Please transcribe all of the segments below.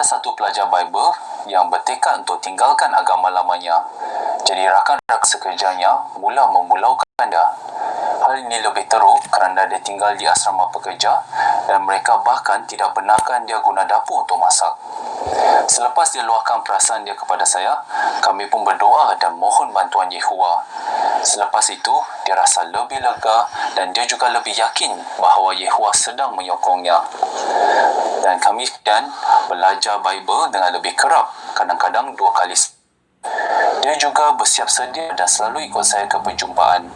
ada satu pelajar Bible yang bertekad untuk tinggalkan agama lamanya. Jadi rakan-rakan sekerjanya mula memulaukan dia. Hal ini lebih teruk kerana dia tinggal di asrama pekerja dan mereka bahkan tidak benarkan dia guna dapur untuk masak. Selepas dia luahkan perasaan dia kepada saya, kami pun berdoa dan mohon bantuan Yehovah. Selepas itu, dia rasa lebih lega dan dia juga lebih yakin bahawa Yehovah sedang menyokongnya. Dan kami belajar Bible dengan lebih kerap, kadang-kadang 2 kali. Dia juga bersiap sedia dan selalu ikut saya ke perjumpaan.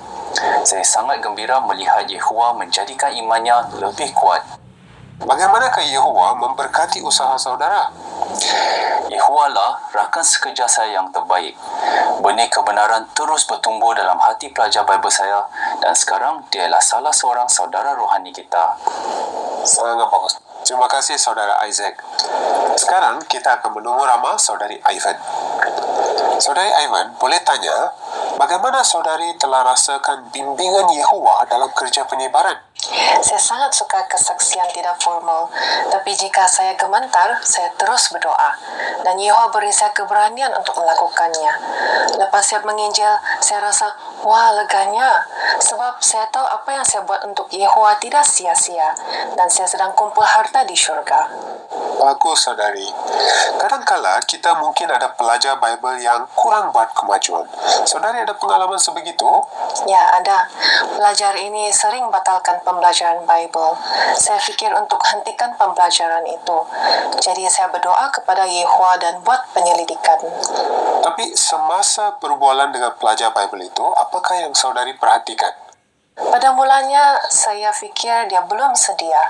Saya sangat gembira melihat Yehovah menjadikan imannya lebih kuat. Bagaimanakah Yehovah memberkati usaha saudara? Yehovah lah rakan sekerja saya yang terbaik. Benih kebenaran terus bertumbuh dalam hati pelajar Bible saya dan sekarang dia adalah salah seorang saudara rohani kita. Sangat bagus. Terima kasih saudara Isaac. Sekarang kita akan menunggu ramah saudari Ivan. Saudari Ivan, boleh tanya, bagaimana saudari telah rasakan bimbingan Yehovah dalam kerja penyebaran? Saya sangat suka kesaksian tidak formal, tapi jika saya gemetar, saya terus berdoa dan Yehovah beri saya keberanian untuk melakukannya. Lepas saya menginjil, saya rasa, wah leganya, sebab saya tahu apa yang saya buat untuk Yehovah tidak sia-sia dan saya sedang kumpul harta di syurga. Bagus saudari. Kadangkala kita mungkin ada pelajar Bible yang kurang buat kemajuan. Saudari ada pengalaman sebegitu? Ya, ada. Pelajar ini sering batalkan pembelajaran Bible. Saya fikir untuk hentikan pembelajaran itu. Jadi saya berdoa kepada Yehovah dan buat penyelidikan. Tapi semasa perbualan dengan pelajar Bible itu, apakah yang saudari perhatikan? Pada mulanya, saya fikir dia belum sedia.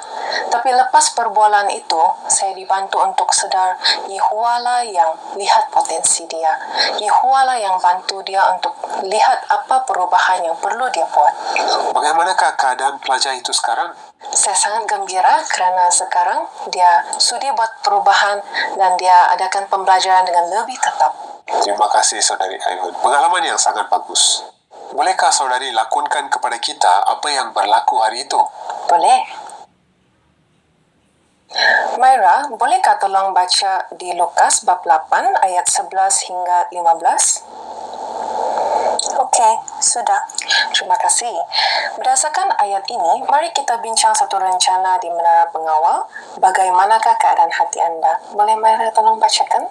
Tapi lepas perbualan itu, saya dibantu untuk sedar Yehovah lah yang lihat potensi dia. Yehovah lah yang bantu dia untuk lihat apa perubahan yang perlu dia buat. Bagaimanakah keadaan pelajar itu sekarang? Saya sangat gembira kerana sekarang dia sudi buat perubahan dan dia adakan pembelajaran dengan lebih tetap. Terima kasih saudari Ivan. Pengalaman yang sangat bagus. Bolehkah saudari lakonkan kepada kita apa yang berlaku hari itu? Boleh. Myra, bolehkah tolong baca di Lukas bab 8 ayat 11 hingga 15? Okey, sudah. Terima kasih. Berdasarkan ayat ini, mari kita bincang satu rencana di menara pengawal. Bagaimanakah keadaan hati anda? Boleh Myra tolong bacakan?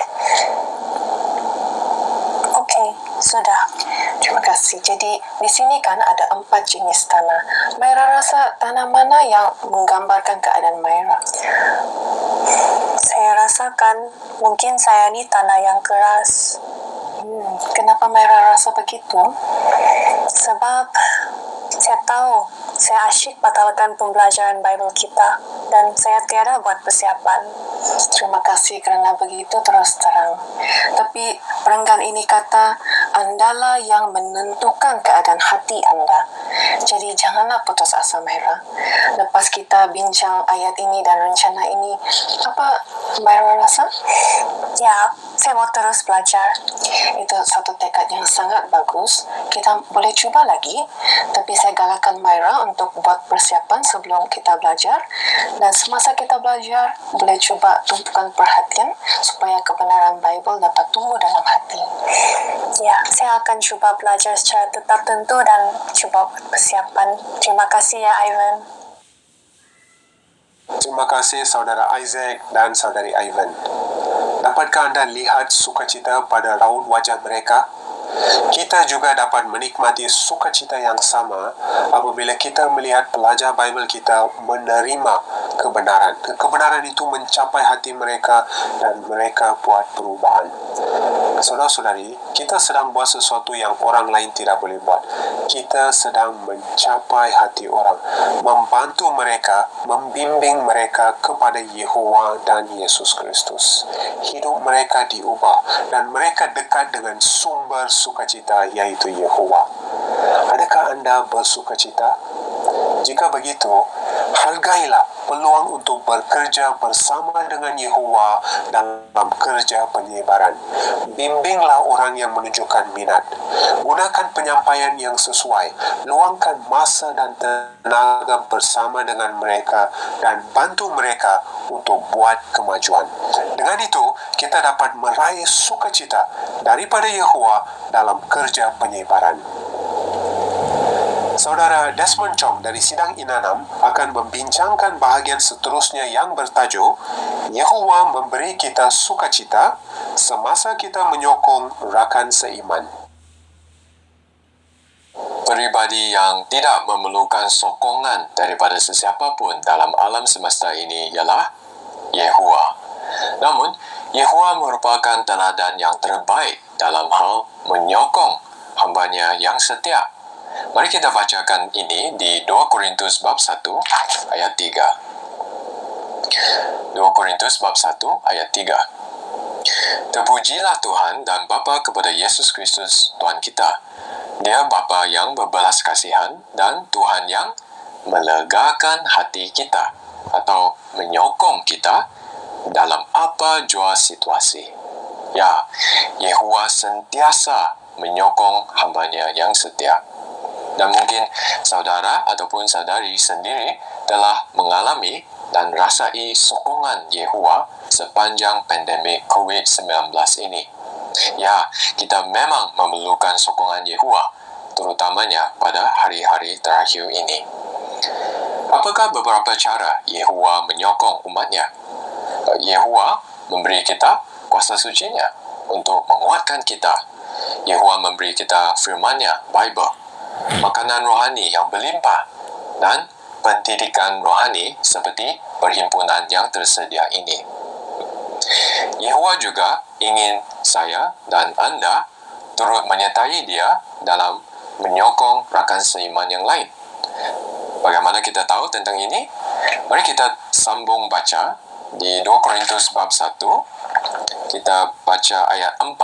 Okey, sudah. Terima kasih. Jadi, di sini kan ada 4 jenis tanah. Myra rasa tanah mana yang menggambarkan keadaan Myra? Saya rasakan mungkin saya ni tanah yang keras. Kenapa Myra rasa begitu? Sebab saya tahu saya asyik batalkan pembelajaran Bible kita dan saya tiada buat persiapan. Terima kasih kerana begitu terus terang. Tapi perenggan ini kata, andalah yang menentukan keadaan hati anda. Jadi janganlah putus asa Myra. Lepas kita bincang ayat ini dan rencana ini, apa Myra rasa? Ya, saya mau terus belajar. Itu satu tekad yang sangat bagus. Kita boleh cuba lagi, tapi saya galakkan Myra untuk buat persiapan sebelum kita belajar. Dan semasa kita belajar, boleh cuba tumpukan perhatian supaya kebenaran Bible dapat tumbuh dalam hati. Ya, saya akan cuba belajar secara tetap tentu dan cuba buat persiapan. Terima kasih ya, Ivan. Terima kasih saudara Isaac dan saudari Ivan. Dapatkah anda lihat sukacita pada raut wajah mereka? Kita juga dapat menikmati sukacita yang sama apabila kita melihat pelajar Bible kita menerima kebenaran. Kebenaran itu mencapai hati mereka dan mereka buat perubahan. Saudara-saudari, kita sedang buat sesuatu yang orang lain tidak boleh buat. Kita sedang mencapai hati orang, membantu mereka, membimbing mereka kepada Yehovah dan Yesus Kristus. Hidup mereka diubah dan mereka dekat dengan sumber sukacita, yaitu Yehovah. Adakah anda bersukacita? Jika begitu, hargailah peluang untuk bekerja bersama dengan Yehovah dalam kerja penyebaran. Bimbinglah orang yang menunjukkan minat. Gunakan penyampaian yang sesuai. Luangkan masa dan tenaga bersama dengan mereka dan bantu mereka untuk buat kemajuan. Dengan itu, kita dapat meraih sukacita daripada Yehovah dalam kerja penyebaran. Saudara Desmond Chong dari Sidang Inanam akan membincangkan bahagian seterusnya yang bertajuk Yehovah memberi kita sukacita semasa kita menyokong rakan seiman. Peribadi yang tidak memerlukan sokongan daripada sesiapa pun dalam alam semesta ini ialah Yehovah. Namun, Yehovah merupakan teladan yang terbaik dalam hal menyokong hamba-Nya yang setia. Mari kita bacakan ini di 2 Korintus bab 1 ayat 3. 2 Korintus bab 1 ayat 3. Terpujilah Tuhan dan Bapa kepada Yesus Kristus Tuhan kita. Dia Bapa yang berbelas kasihan dan Tuhan yang melegakan hati kita atau menyokong kita dalam apa jua situasi. Ya, Yehovah sentiasa menyokong hamba-Nya yang setia. Dan mungkin saudara ataupun saudari sendiri telah mengalami dan rasai sokongan Yehovah sepanjang pandemik COVID-19 ini. Ya, kita memang memerlukan sokongan Yehovah, terutamanya pada hari-hari terakhir ini. Apakah beberapa cara Yehovah menyokong umat-Nya? Yehovah memberi kita kuasa suci-Nya untuk menguatkan kita. Yehovah memberi kita firman-Nya, Bible, makanan rohani yang berlimpah, dan pendidikan rohani seperti perhimpunan yang tersedia ini. Yehovah juga ingin saya dan anda turut menyertai Dia dalam menyokong rakan seiman yang lain. Bagaimana kita tahu tentang ini? Mari kita sambung baca di 2 Korintus bab 1. Kita baca ayat 4.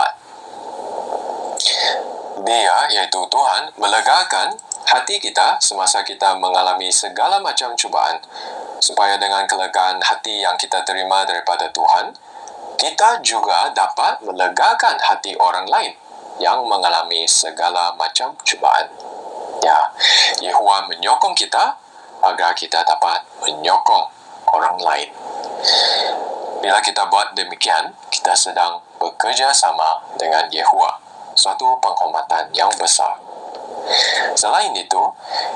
Dia, iaitu Tuhan, melegakan hati kita semasa kita mengalami segala macam cubaan, supaya dengan kelegaan hati yang kita terima daripada Tuhan, kita juga dapat melegakan hati orang lain yang mengalami segala macam cubaan. Ya, Yehovah menyokong kita agar kita dapat menyokong orang lain. Bila kita buat demikian, kita sedang bekerja sama dengan Yehovah. Suatu penghormatan yang besar. Selain itu,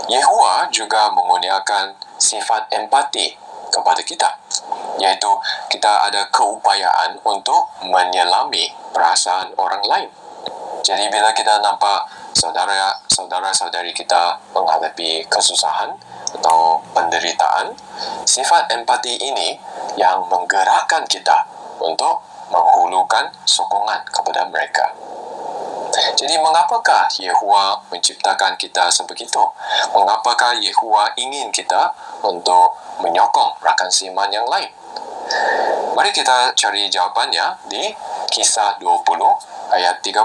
Yehovah juga mengurniakan sifat empati kepada kita, iaitu kita ada keupayaan untuk menyelami perasaan orang lain. Jadi bila kita nampak saudara-saudari kita menghadapi kesusahan atau penderitaan, sifat empati ini yang menggerakkan kita untuk menghulurkan sokongan kepada mereka. Jadi mengapakah Yehovah menciptakan kita sebegitu? Mengapakah Yehovah ingin kita untuk menyokong rakan seiman yang lain? Mari kita cari jawapannya di Kisah 20 ayat 35.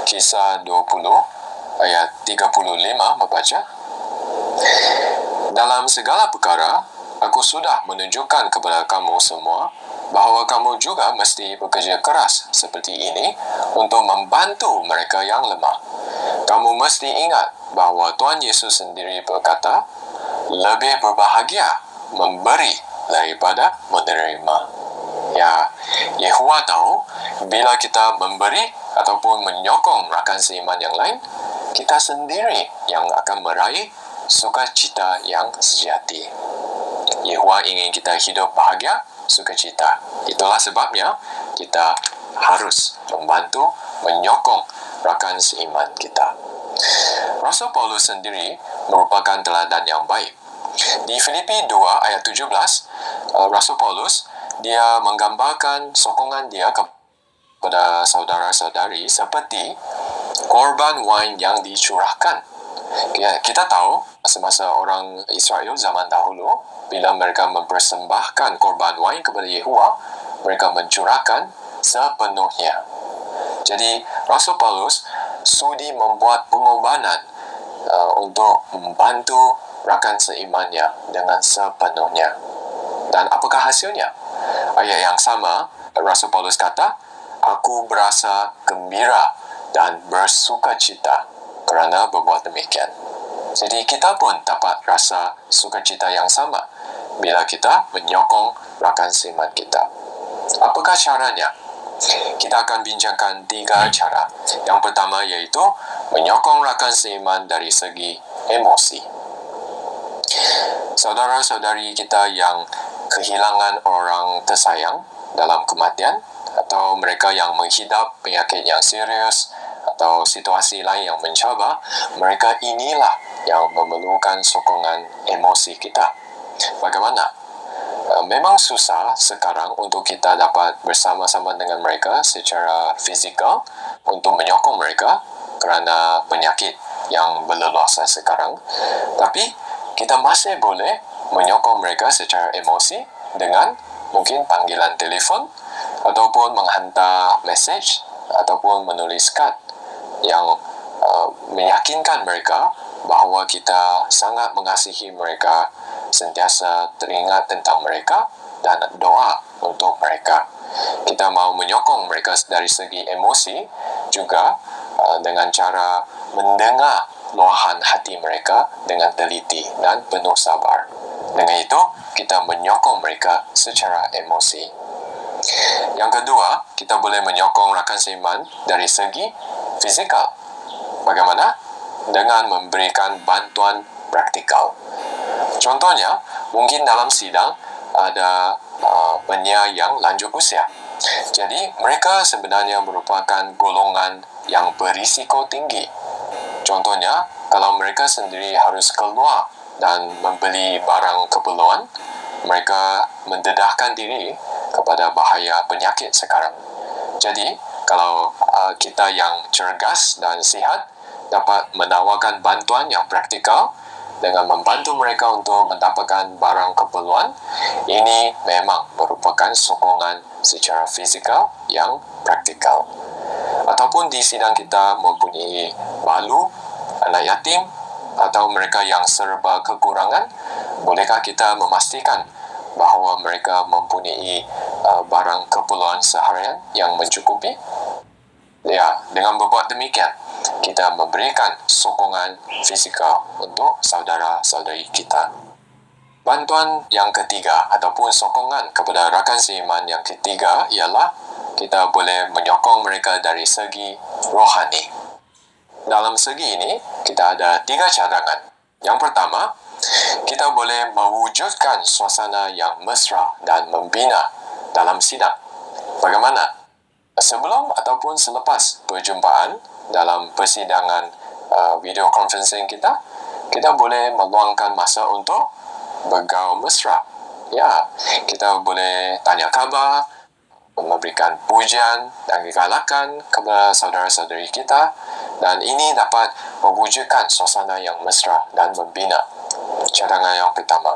Kisah 20 ayat 35 membaca, dalam segala perkara, aku sudah menunjukkan kepada kamu semua bahawa kamu juga mesti bekerja keras seperti ini untuk membantu mereka yang lemah. Kamu mesti ingat bahawa Tuhan Yesus sendiri berkata, lebih berbahagia memberi daripada menerima. Ya, Yehovah tahu bila kita memberi ataupun menyokong rakan seiman yang lain, kita sendiri yang akan meraih sukacita yang sejati. Yehovah ingin kita hidup bahagia, sukacita. Itulah sebabnya kita harus membantu, menyokong rakan seiman kita. Rasul Paulus sendiri merupakan teladan yang baik. Di Filipi 2 ayat 17, Rasul Paulus dia menggambarkan sokongan dia kepada saudara-saudari seperti korban wine yang dicurahkan. Kita tahu semasa orang Israel zaman dahulu, bila mereka mempersembahkan korban wine kepada Yehovah, mereka mencurahkan sepenuhnya. Jadi Rasul Paulus sudi membuat pengorbanan untuk membantu rakan seimannya dengan sepenuhnya. Dan apakah hasilnya? Ayat yang sama, Rasul Paulus kata, aku berasa gembira dan bersukacita kerana berbuat demikian. Jadi kita pun dapat rasa sukacita yang sama bila kita menyokong rakan seiman kita. Apakah caranya? Kita akan bincangkan 3 cara. Yang pertama iaitu menyokong rakan seiman dari segi emosi. Saudara-saudari kita yang kehilangan orang tersayang dalam kematian atau mereka yang menghidap penyakit yang serius atau situasi lain yang mencabar, mereka inilah yang memerlukan sokongan emosi kita. Bagaimana? Memang susah sekarang untuk kita dapat bersama-sama dengan mereka secara fizikal untuk menyokong mereka kerana penyakit yang berleluasa sekarang. Tapi kita masih boleh menyokong mereka secara emosi dengan mungkin panggilan telefon ataupun menghantar mesej ataupun menulis kad yang meyakinkan mereka bahawa kita sangat mengasihi mereka, sentiasa teringat tentang mereka dan doa untuk mereka. Kita mau menyokong mereka dari segi emosi juga dengan cara mendengar luahan hati mereka dengan teliti dan penuh sabar. Dengan itu, kita menyokong mereka secara emosi. Yang kedua, kita boleh menyokong rakan seiman dari segi fizikal. Bagaimana? Dengan memberikan bantuan praktikal. Contohnya, mungkin dalam sidang ada penyiar yang lanjut usia. Jadi, mereka sebenarnya merupakan golongan yang berisiko tinggi. Contohnya, kalau mereka sendiri harus keluar dan membeli barang keperluan, mereka mendedahkan diri kepada bahaya penyakit sekarang. Jadi, kalau kita yang cergas dan sihat dapat menawarkan bantuan yang praktikal dengan membantu mereka untuk mendapatkan barang keperluan, ini memang merupakan sokongan secara fizikal yang praktikal. Ataupun di sidang kita mempunyai balu, anak yatim atau mereka yang serba kekurangan, bolehkah kita memastikan bahawa mereka mempunyai barang keperluan seharian yang mencukupi? Ya, dengan berbuat demikian, kita memberikan sokongan fizikal untuk saudara-saudari kita. Bantuan yang ketiga ataupun sokongan kepada rakan seiman yang ketiga ialah kita boleh menyokong mereka dari segi rohani. Dalam segi ini, kita ada 3 cadangan. Yang pertama, kita boleh mewujudkan suasana yang mesra dan membina dalam sidang. Bagaimana? Sebelum ataupun selepas perjumpaan dalam persidangan video conferencing kita boleh meluangkan masa untuk bergaul mesra. Ya, kita boleh tanya khabar, memberikan pujian dan kegalakan kepada saudara-saudari kita, dan ini dapat mewujudkan suasana yang mesra dan membina. Cadangan yang pertama.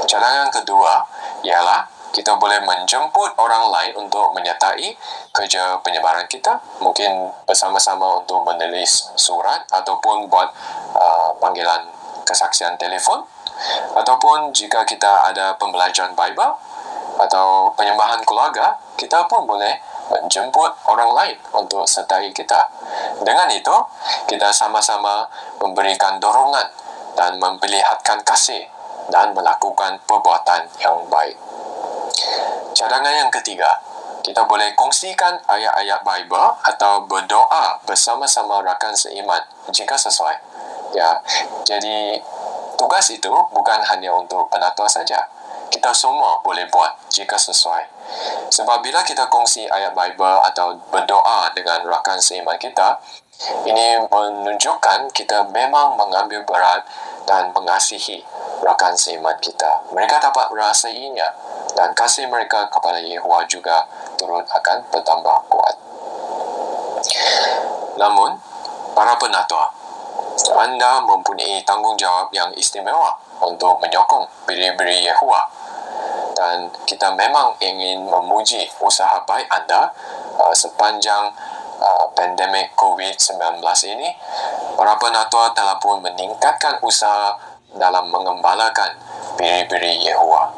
Cadangan kedua ialah kita boleh menjemput orang lain untuk menyertai kerja penyebaran kita, mungkin bersama-sama untuk menulis surat ataupun buat panggilan kesaksian telefon, ataupun jika kita ada pembelajaran Bible atau penyembahan keluarga, kita pun boleh menjemput orang lain untuk sertai kita. Dengan itu, kita sama-sama memberikan dorongan dan memperlihatkan kasih dan melakukan perbuatan yang baik. Cadangan yang ketiga, kita boleh kongsikan ayat-ayat Bible atau berdoa bersama-sama rakan seiman jika sesuai. Ya, jadi tugas itu bukan hanya untuk penatua saja. Kita semua boleh buat jika sesuai. Sebab bila kita kongsi ayat Bible atau berdoa dengan rakan seiman kita, ini menunjukkan kita memang mengambil berat dan mengasihi rakan seiman kita. Mereka dapat merasainya dan kasih mereka kepada Yehovah juga turut akan bertambah kuat. Namun, para penatua, anda mempunyai tanggungjawab yang istimewa untuk menyokong biri-biri Yehovah, dan kita memang ingin memuji usaha baik anda sepanjang pandemik COVID-19 ini. Para penatua telah pun meningkatkan usaha dalam mengembalakan biri-biri Yehova.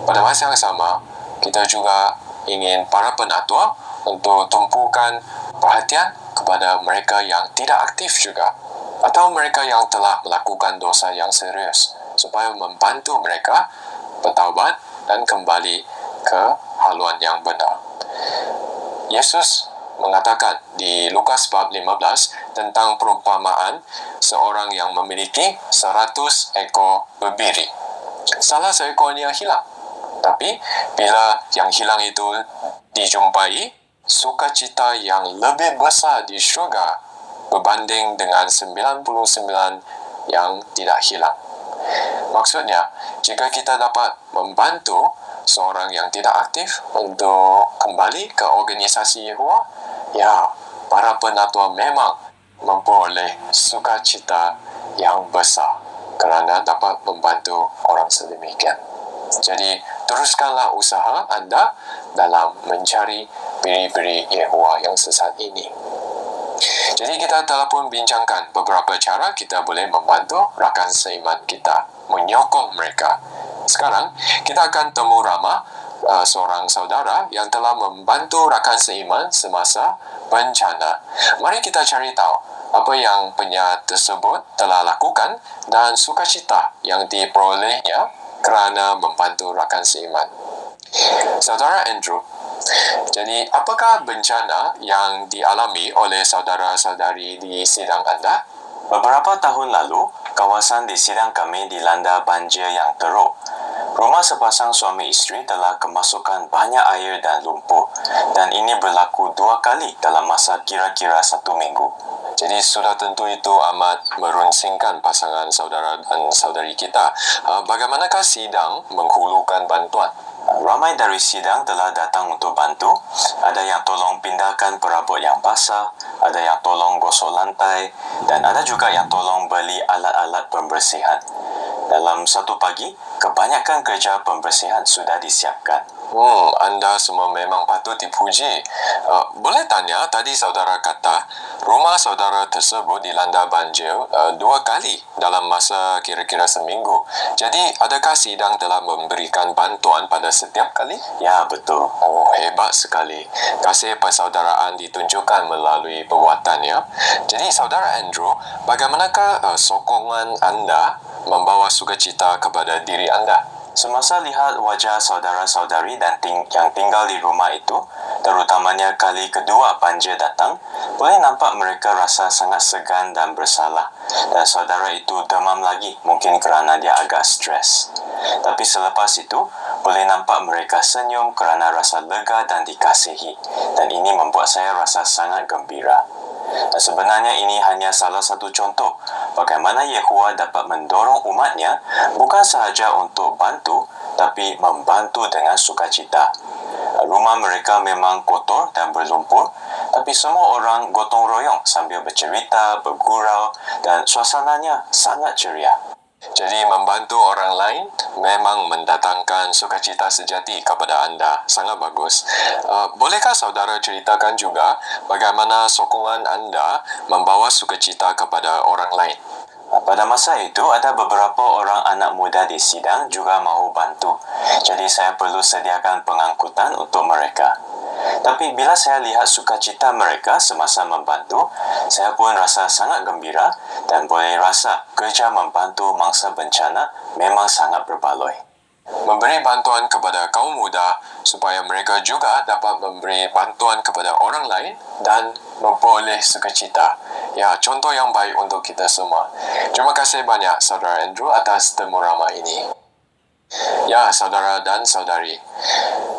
Pada masa yang sama, kita juga ingin para penatua untuk tumpukan perhatian kepada mereka yang tidak aktif juga atau mereka yang telah melakukan dosa yang serius supaya membantu mereka bertaubat dan kembali ke haluan yang benar. Yesus mengatakan di Lukas bab 15 tentang perumpamaan seorang yang memiliki 100 ekor bebiri. Salah seekornya hilang. Tapi bila yang hilang itu dijumpai, sukacita yang lebih besar di syurga berbanding dengan 99 yang tidak hilang. Maksudnya, jika kita dapat membantu seorang yang tidak aktif untuk kembali ke organisasi Yehova, ya, para penatua memang memperoleh sukacita yang besar kerana dapat membantu orang sedemikian. Jadi, teruskanlah usaha anda dalam mencari biri-biri Yehova yang sesat ini. Jadi kita telah pun bincangkan beberapa cara kita boleh membantu rakan seiman kita, menyokong mereka. Sekarang, kita akan temu ramah seorang saudara yang telah membantu rakan seiman semasa bencana. Mari kita cari tahu apa yang penyahat tersebut telah lakukan dan sukacita yang diperolehnya kerana membantu rakan seiman. Saudara Andrew, jadi apakah bencana yang dialami oleh saudara-saudari di sidang anda? Beberapa tahun lalu, kawasan di sidang kami dilanda banjir yang teruk. Rumah sepasang suami isteri telah kemasukan banyak air dan lumpur, dan ini berlaku 2 kali dalam masa kira-kira 1 minggu. Jadi sudah tentu itu amat merunsingkan pasangan saudara dan saudari kita. Bagaimanakah sidang menghulukan bantuan? Ramai dari sidang telah datang untuk bantu. Ada yang tolong pindahkan perabot yang basah, ada yang tolong gosok lantai, dan ada juga yang tolong beli alat-alat pembersihan. Dalam satu pagi, kebanyakan kerja pembersihan sudah disiapkan. Anda semua memang patut dipuji. Boleh tanya, tadi saudara kata rumah saudara tersebut dilanda banjir 2 kali dalam masa kira-kira seminggu. Jadi, adakah sidang telah memberikan bantuan pada setiap kali? Ya, betul. Oh, hebat sekali. Kasih persaudaraan ditunjukkan melalui perbuatannya. Jadi, saudara Andrew, bagaimanakah sokongan anda membawa sukacita kepada diri anda? Semasa lihat wajah saudara-saudari dan yang tinggal di rumah itu, terutamanya kali kedua banjir datang, boleh nampak mereka rasa sangat segan dan bersalah. Dan saudara itu demam lagi, mungkin kerana dia agak stres. Tapi selepas itu, boleh nampak mereka senyum kerana rasa lega dan dikasihi. Dan ini membuat saya rasa sangat gembira. Dan sebenarnya ini hanya salah satu contoh bagaimana Yehova dapat mendorong umatnya bukan sahaja untuk bantu, tapi membantu dengan sukacita. Rumah mereka memang kotor dan berlumpur, tapi semua orang gotong royong sambil bercerita, bergurau, dan suasananya sangat ceria. Jadi membantu orang lain memang mendatangkan sukacita sejati kepada anda. Sangat bagus. Bolehkah saudara ceritakan juga bagaimana sokongan anda membawa sukacita kepada orang lain? Pada masa itu, ada beberapa orang anak muda di sidang juga mahu bantu. Jadi saya perlu sediakan pengangkutan untuk mereka. Tapi bila saya lihat sukacita mereka semasa membantu, saya pun rasa sangat gembira dan boleh rasa kerja membantu mangsa bencana memang sangat berbaloi. Memberi bantuan kepada kaum muda supaya mereka juga dapat memberi bantuan kepada orang lain dan memperoleh sukacita. Ya, contoh yang baik untuk kita semua. Terima kasih banyak saudara Andrew atas temu ramah ini. Ya, saudara dan saudari,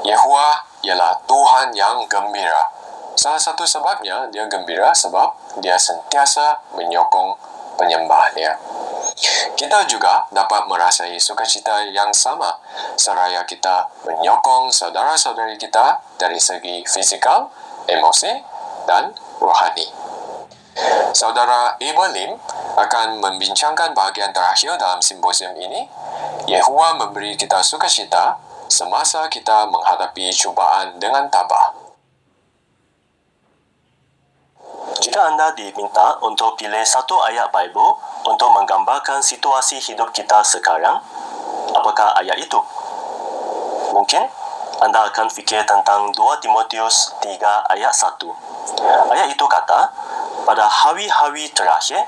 Yehova ialah Tuhan yang gembira. Salah satu sebabnya dia gembira sebab dia sentiasa menyokong penyembahnya. Kita juga dapat merasai sukacita yang sama seraya kita menyokong saudara-saudari kita dari segi fizikal, emosi, dan rohani. Saudara Abel Lim akan membincangkan bahagian terakhir dalam simposium ini. Yehova memberi kita sukacita semasa kita menghadapi cubaan dengan tabah. Jika anda diminta untuk pilih satu ayat Bible untuk menggambarkan situasi hidup kita sekarang, apakah ayat itu? Mungkin anda akan fikir tentang 2 Timotius 3 ayat 1. Ayat itu kata, pada hari-hari terakhir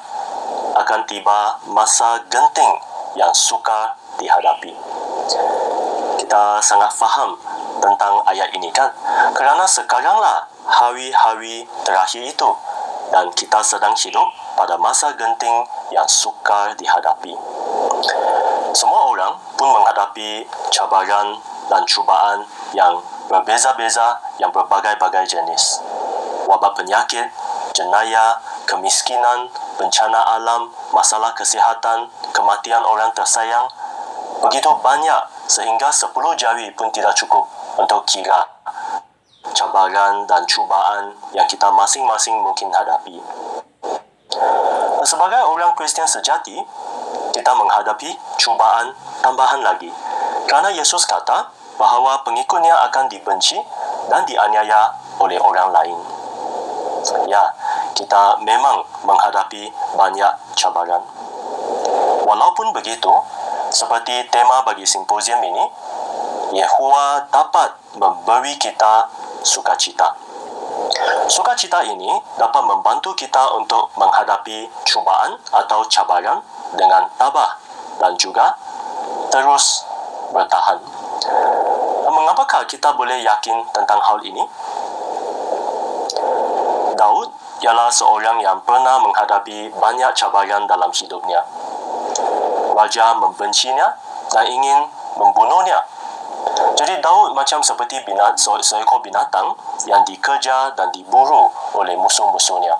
akan tiba masa genting yang sukar dihadapi. Kita sangat faham tentang ayat ini kan? Kerana sekaranglah hari-hari terakhir itu dan kita sedang hidup pada masa genting yang sukar dihadapi. Semua orang pun menghadapi cabaran dan cubaan yang berbeza-beza, yang berbagai-bagai jenis. Wabak penyakit, jenayah, kemiskinan, bencana alam, masalah kesihatan, kematian orang tersayang, begitu banyak sehingga 10 jari pun tidak cukup untuk kira cabaran dan cubaan yang kita masing-masing mungkin hadapi. Sebagai orang Kristian sejati, kita menghadapi cubaan tambahan lagi. Kerana Yesus kata bahawa pengikutnya akan dibenci dan dianiaya oleh orang lain. Ya, kita memang menghadapi banyak cabaran. Walaupun begitu, seperti tema bagi simposium ini, Yehovah dapat memberi kita sukacita. Sukacita ini dapat membantu kita untuk menghadapi cubaan atau cabaran dengan tabah dan juga terus bertahan. Mengapakah kita boleh yakin tentang hal ini? Daud ialah seorang yang pernah menghadapi banyak cabaran dalam hidupnya. Raja membencinya dan ingin membunuhnya. Jadi Daud macam seperti seekor binatang yang dikejar dan diburu oleh musuh-musuhnya.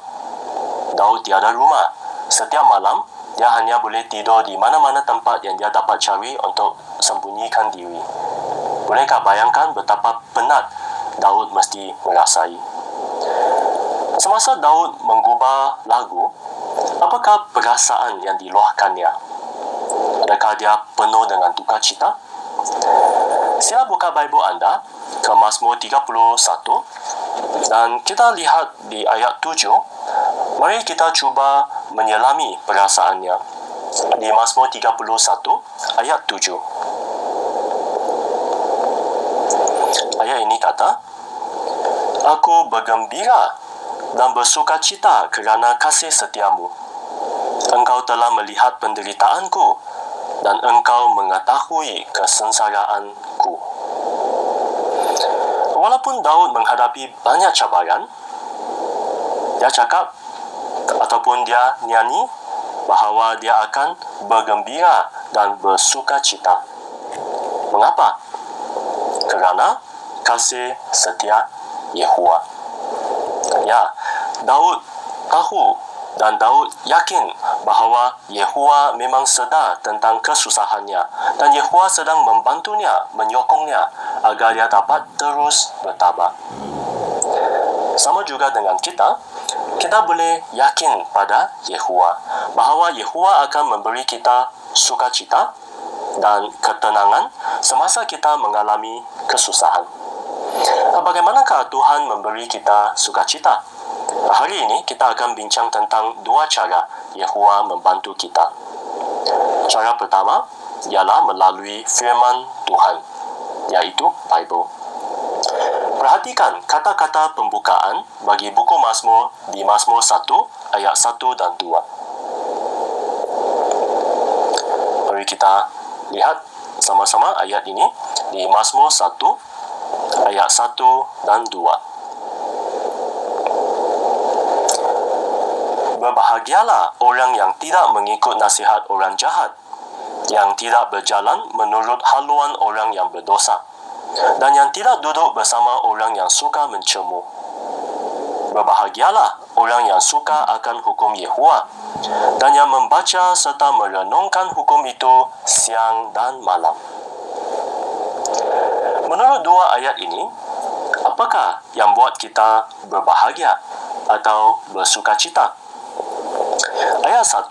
Daud tiada rumah. Setiap malam, dia hanya boleh tidur di mana-mana tempat yang dia dapat cari untuk sembunyikan diri. Bolehkah bayangkan betapa penat Daud mesti merasai? Semasa Daud menggubah lagu, apakah perasaan yang diluahkannya? Adakah dia penuh dengan duka cita? Sila buka Bible anda ke Mazmur 31 dan kita lihat di ayat 7. Mari kita cuba menyelami perasaannya. Di Mazmur 31 ayat 7. Ayat ini kata, aku bergembira dan bersukacita kerana kasih setiamu. Engkau telah melihat penderitaanku dan engkau mengetahui kesengsaraanku. Walaupun Daud menghadapi banyak cabaran, dia cakap ataupun dia nyanyi bahawa dia akan bergembira dan bersukacita. Mengapa? Kerana kasih setia Yehovah. Ya, Daud tahu dan Daud yakin bahawa Yehovah memang sedar tentang kesusahannya dan Yehovah sedang membantunya, menyokongnya agar dia dapat terus bertabah. Sama juga dengan kita boleh yakin pada Yehovah bahawa Yehovah akan memberi kita sukacita dan ketenangan semasa kita mengalami kesusahan. Bagaimanakah Tuhan memberi kita sukacita? Hari ini kita akan bincang tentang 2 cara Yehovah membantu kita. Cara pertama ialah melalui firman Tuhan, iaitu Bible. Perhatikan kata-kata pembukaan bagi buku Mazmur di Mazmur 1 ayat 1 dan 2. Mari kita lihat sama-sama ayat ini di Mazmur 1 ayat 1 dan 2. Berbahagialah orang yang tidak mengikut nasihat orang jahat, yang tidak berjalan menurut haluan orang yang berdosa, dan yang tidak duduk bersama orang yang suka mencemu. Berbahagialah orang yang suka akan hukum Yehovah, dan yang membaca serta merenungkan hukum itu siang dan malam. Menurut 2 ayat ini, apakah yang buat kita berbahagia atau bersukacita? Ayat 1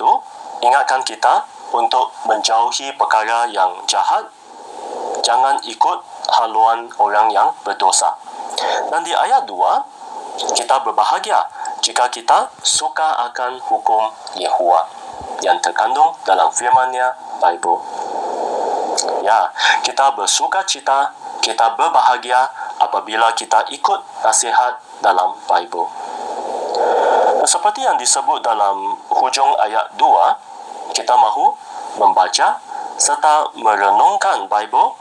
ingatkan kita untuk menjauhi perkara yang jahat, jangan ikut haluan orang yang berdosa. Dan di ayat 2, kita berbahagia jika kita suka akan hukum Yehova yang terkandung dalam firman-Nya Bible. Ya, kita bersuka cita, kita berbahagia apabila kita ikut nasihat dalam Bible. Seperti yang disebut dalam hujung ayat 2, kita mahu membaca serta merenungkan Bible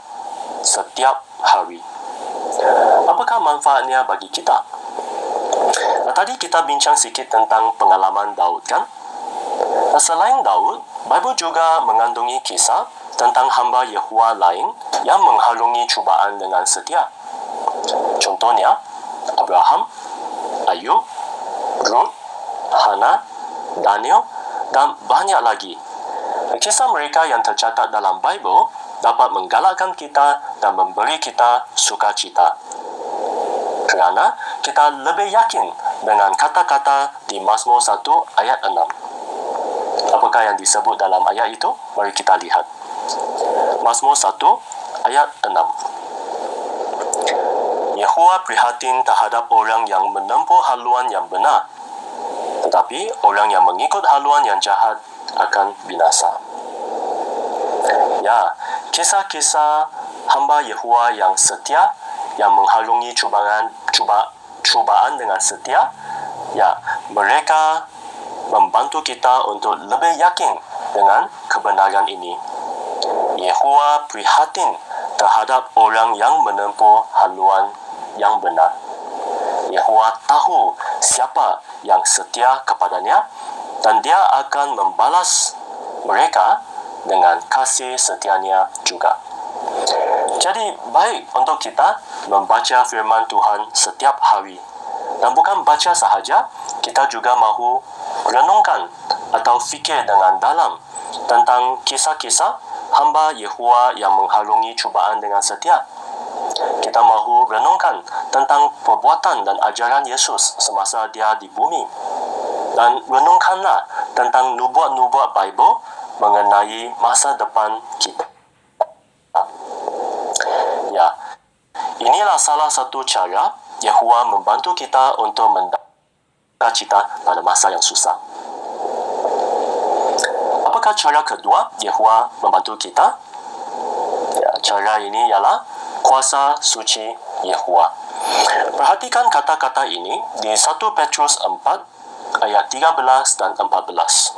setiap hari. Apakah manfaatnya bagi kita? Tadi kita bincang sikit tentang pengalaman Daud, kan? Selain Daud, Bible juga mengandungi kisah tentang hamba Yehova lain yang mengharungi cubaan dengan setia. Contohnya, Abraham, Ayub, Ruth, Hana, Daniel dan banyak lagi. Kisah mereka yang tercatat dalam Bible dapat menggalakkan kita dan memberi kita sukacita. Kerana kita lebih yakin dengan kata-kata di Mazmur 1 ayat 6. Apakah yang disebut dalam ayat itu? Mari kita lihat. Mazmur 1 ayat 6. Yehova prihatin terhadap orang yang menempuh haluan yang benar, tetapi orang yang mengikut haluan yang jahat akan binasa. Ya, kisah-kisah hamba Yehova yang setia, yang mengharungi cubaan dengan setia, ya, mereka membantu kita untuk lebih yakin dengan kebenaran ini. Yehova prihatin terhadap orang yang menempuh haluan yang benar. Yehova tahu siapa yang setia kepadanya dan Dia akan membalas mereka dengan kasih setianya juga. Jadi baik untuk kita membaca firman Tuhan setiap hari. Dan bukan baca sahaja, kita juga mahu renungkan atau fikir dengan dalam tentang kisah-kisah hamba Yehova yang mengharungi cubaan dengan setia. Kita mahu renungkan tentang perbuatan dan ajaran Yesus semasa Dia di bumi. Dan renungkanlah tentang nubuat-nubuat Bible mengenai masa depan kita. Ya, inilah salah satu cara Yehova membantu kita untuk mendapat cita pada masa yang susah. Apakah cara kedua Yehova membantu kita? Ya, cara ini ialah kuasa suci Yehova. Perhatikan kata-kata ini di 1 Petrus 4 ayat 13 dan 14.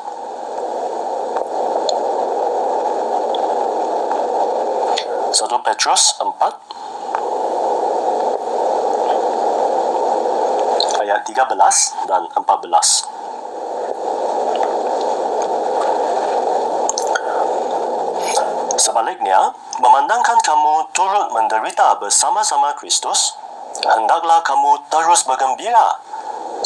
1 Petrus 4 ayat 13 dan 14. Sebaliknya, memandangkan kamu turut menderita bersama-sama Kristus, hendaklah kamu terus bergembira,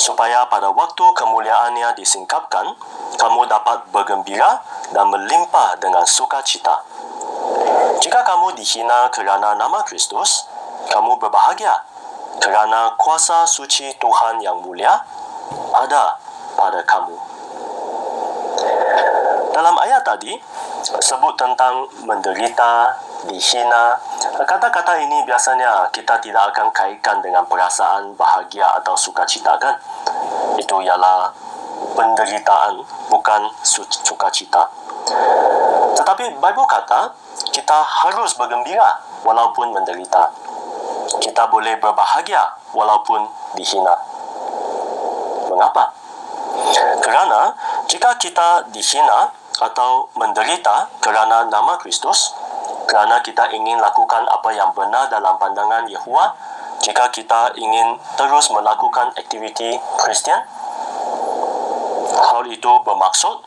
supaya pada waktu kemuliaannya disingkapkan, kamu dapat bergembira dan melimpah dengan sukacita. Jika kamu dihina kerana nama Kristus, kamu berbahagia, kerana kuasa suci Tuhan yang mulia ada pada kamu. Dalam ayat tadi, sebut tentang menderita, dihina. Kata-kata ini biasanya kita tidak akan kaitkan dengan perasaan bahagia atau sukacita, kan? Itu ialah penderitaan, bukan sukacita. Tetapi Bible kata, kita harus bergembira walaupun menderita. Kita boleh berbahagia walaupun dihina. Mengapa? Kerana jika kita dihina atau menderita kerana nama Kristus, kerana kita ingin lakukan apa yang benar dalam pandangan Yehova, jika kita ingin terus melakukan aktiviti Kristian, hal itu bermaksud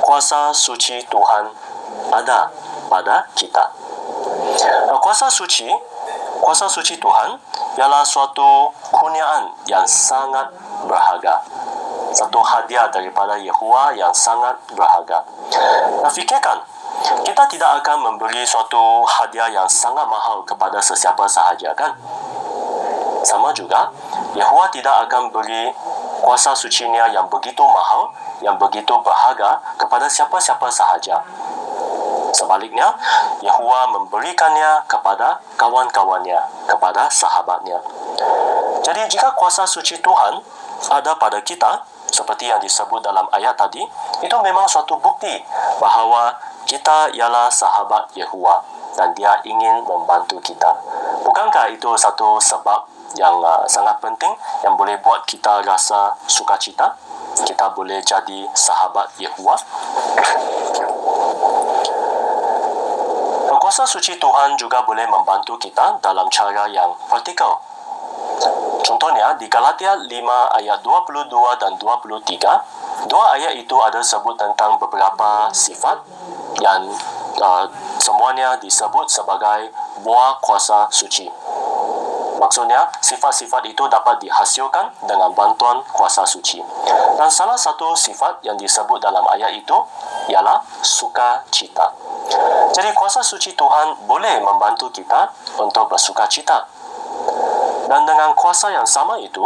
kuasa suci Tuhan ada pada kita. Kuasa suci Tuhan ialah suatu kurniaan yang sangat berharga. Satu hadiah daripada Yehova yang sangat berharga. Fikirkan, kita tidak akan memberi suatu hadiah yang sangat mahal kepada sesiapa sahaja, kan? Sama juga, Yehova tidak akan beri kuasa sucinya yang begitu mahal, yang begitu berharga kepada siapa-siapa sahaja. Sebaliknya, Yehova memberikannya kepada kawan-kawannya, kepada sahabatnya. Jadi jika kuasa suci Tuhan ada pada kita, seperti yang disebut dalam ayat tadi, itu memang suatu bukti bahawa kita ialah sahabat Yehovah dan dia ingin membantu kita. Bukankah itu satu sebab yang sangat penting yang boleh buat kita rasa sukacita? Kita boleh jadi sahabat Yehovah. Kuasa suci Tuhan juga boleh membantu kita dalam cara yang praktikal. Contohnya, di Galatia 5 ayat 22 dan 23, dua ayat itu ada sebut tentang beberapa sifat yang semuanya disebut sebagai buah kuasa suci. Maksudnya, sifat-sifat itu dapat dihasilkan dengan bantuan kuasa suci. Dan salah satu sifat yang disebut dalam ayat itu ialah sukacita. Jadi, kuasa suci Tuhan boleh membantu kita untuk bersukacita. Dan dengan kuasa yang sama itu,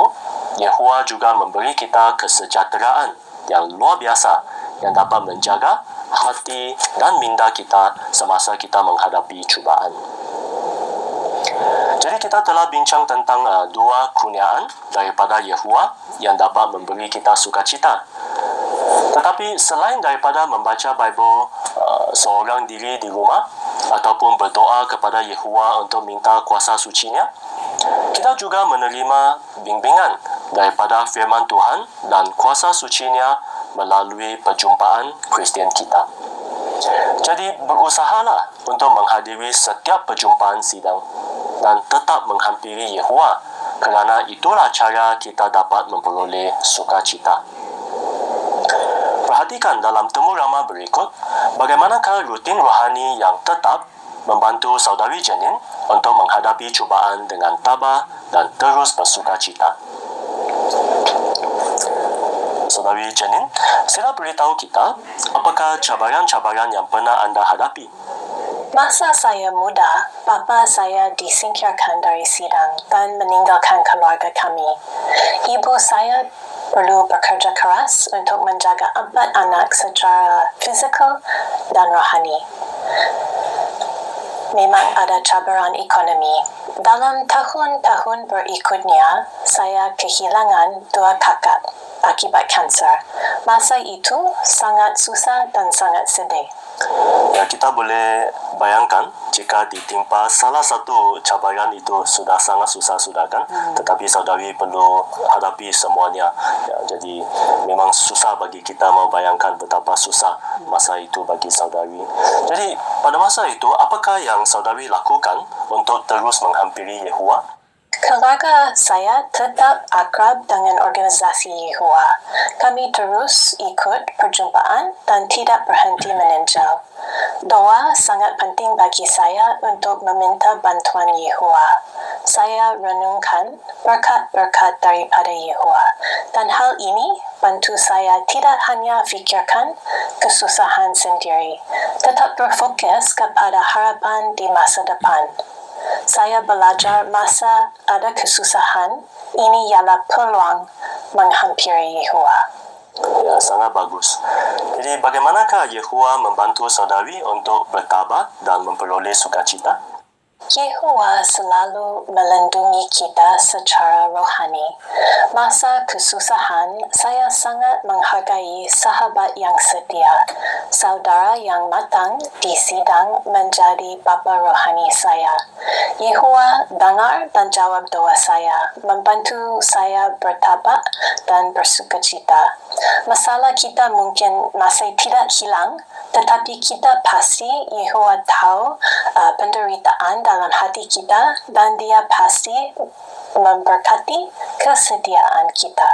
Yehovah juga memberi kita kesejahteraan yang luar biasa yang dapat menjaga hati dan minda kita semasa kita menghadapi cubaan. Jadi kita telah bincang tentang dua kurniaan daripada Yehovah yang dapat memberi kita sukacita. Tetapi selain daripada membaca Bible seorang diri di rumah ataupun berdoa kepada Yehovah untuk minta kuasa sucinya, kita juga menerima bimbingan daripada firman Tuhan dan kuasa sucinya melalui perjumpaan Kristian kita. Jadi berusahalah untuk menghadiri setiap perjumpaan sidang dan tetap menghampiri Yehovah kerana itulah cara kita dapat memperoleh sukacita. Perhatikan dalam temu ramah berikut bagaimanakah rutin rohani yang tetap membantu saudari Jenin untuk menghadapi cubaan dengan tabah dan terus bersukacita. Saudari Jenin, sila beritahu kita apakah cabaran-cabaran yang pernah anda hadapi. Masa saya muda, bapa saya disingkirkan dari sidang dan meninggalkan keluarga kami. Ibu saya perlu bekerja keras untuk menjaga 4 anak secara fizikal dan rohani. Memang ada cabaran ekonomi. Dalam tahun-tahun berikutnya, saya kehilangan 2 kakak akibat kanser. Masa itu sangat susah dan sangat sedih. Ya, kita boleh bayangkan jika ditimpa salah satu cabaran itu sudah sangat susah sudah kan, tetapi saudari perlu hadapi semuanya. Ya, jadi memang susah bagi kita mau bayangkan betapa susah masa itu bagi saudari. Jadi pada masa itu apakah yang saudari lakukan untuk terus menghampiri Yehovah? Keluarga saya tetap akrab dengan organisasi Yehovah. Kami terus ikut perjumpaan dan tidak berhenti meninjau. Doa sangat penting bagi saya untuk meminta bantuan Yehovah. Saya renungkan berkat-berkat daripada Yehovah. Dan hal ini bantu saya tidak hanya fikirkan kesusahan sendiri, tetap berfokus kepada harapan di masa depan. Saya belajar masa ada kesusahan, ini ialah peluang menghampiri Yehovah. Ya, sangat bagus. Jadi bagaimanakah Yehovah membantu saudari untuk bertabah dan memperoleh sukacita? Yehovah selalu melindungi kita secara rohani. Masa kesusahan, saya sangat menghargai sahabat yang setia. Saudara yang matang di sidang menjadi bapa rohani saya. Yehovah dengar dan jawab doa saya, membantu saya bertabah dan bersukacita. Masalah kita mungkin masih tidak hilang, tetapi kita pasti Yehovah tahu penderitaan dalam hati kita dan dia pasti memberkati kesediaan kita.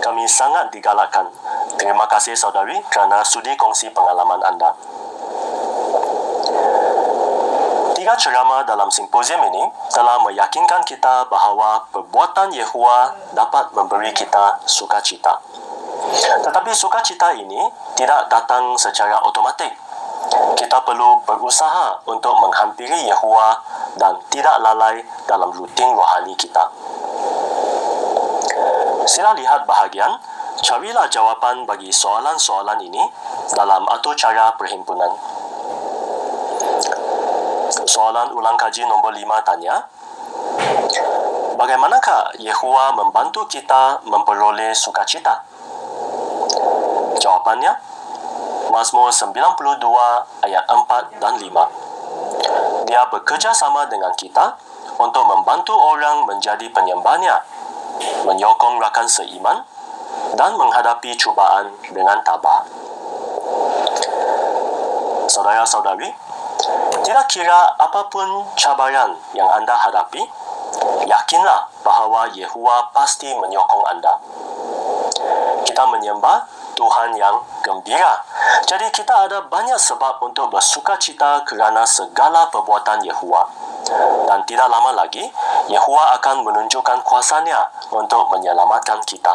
Kami sangat digalakkan. Terima kasih saudari kerana sudi kongsi pengalaman anda. 3 ceramah dalam simposium ini telah meyakinkan kita bahawa perbuatan Yehovah dapat memberi kita sukacita. Tetapi sukacita ini tidak datang secara automatik. Kita perlu berusaha untuk menghampiri Yehovah dan tidak lalai dalam rutin rohani kita. Sila lihat bahagian, carilah jawapan bagi soalan-soalan ini dalam atur cara perhimpunan. Soalan ulang kaji nombor 5 tanya, bagaimanakah Yehova membantu kita memperoleh sukacita? Jawapannya, Mazmur 92 ayat 4 dan 5. Dia bekerja sama dengan kita untuk membantu orang menjadi penyembahnya, menyokong rakan seiman dan menghadapi cubaan dengan tabah. Saudara-saudari, tidak kira apapun cabaran yang anda hadapi, yakinlah bahawa Yehova pasti menyokong anda. Kita menyembah Tuhan yang gembira. Jadi kita ada banyak sebab untuk bersukacita kerana segala perbuatan Yehova. Dan tidak lama lagi, Yehova akan menunjukkan kuasanya untuk menyelamatkan kita.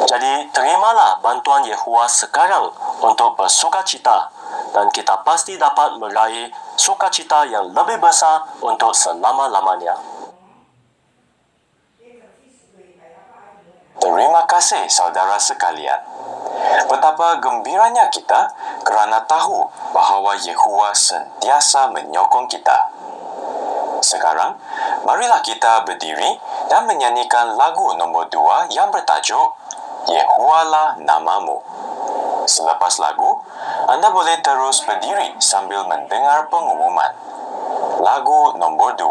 Jadi terimalah bantuan Yehova sekarang untuk bersukacita dan kita pasti dapat meraih sukacita yang lebih besar untuk selama-lamanya. Terima kasih saudara sekalian. Betapa gembiranya kita kerana tahu bahawa Yehova sentiasa menyokong kita. Sekarang, marilah kita berdiri dan menyanyikan lagu nombor 2 yang bertajuk Yehowalah Namamu. Selepas lagu, anda boleh terus berdiri sambil mendengar pengumuman. Lagu nombor 2.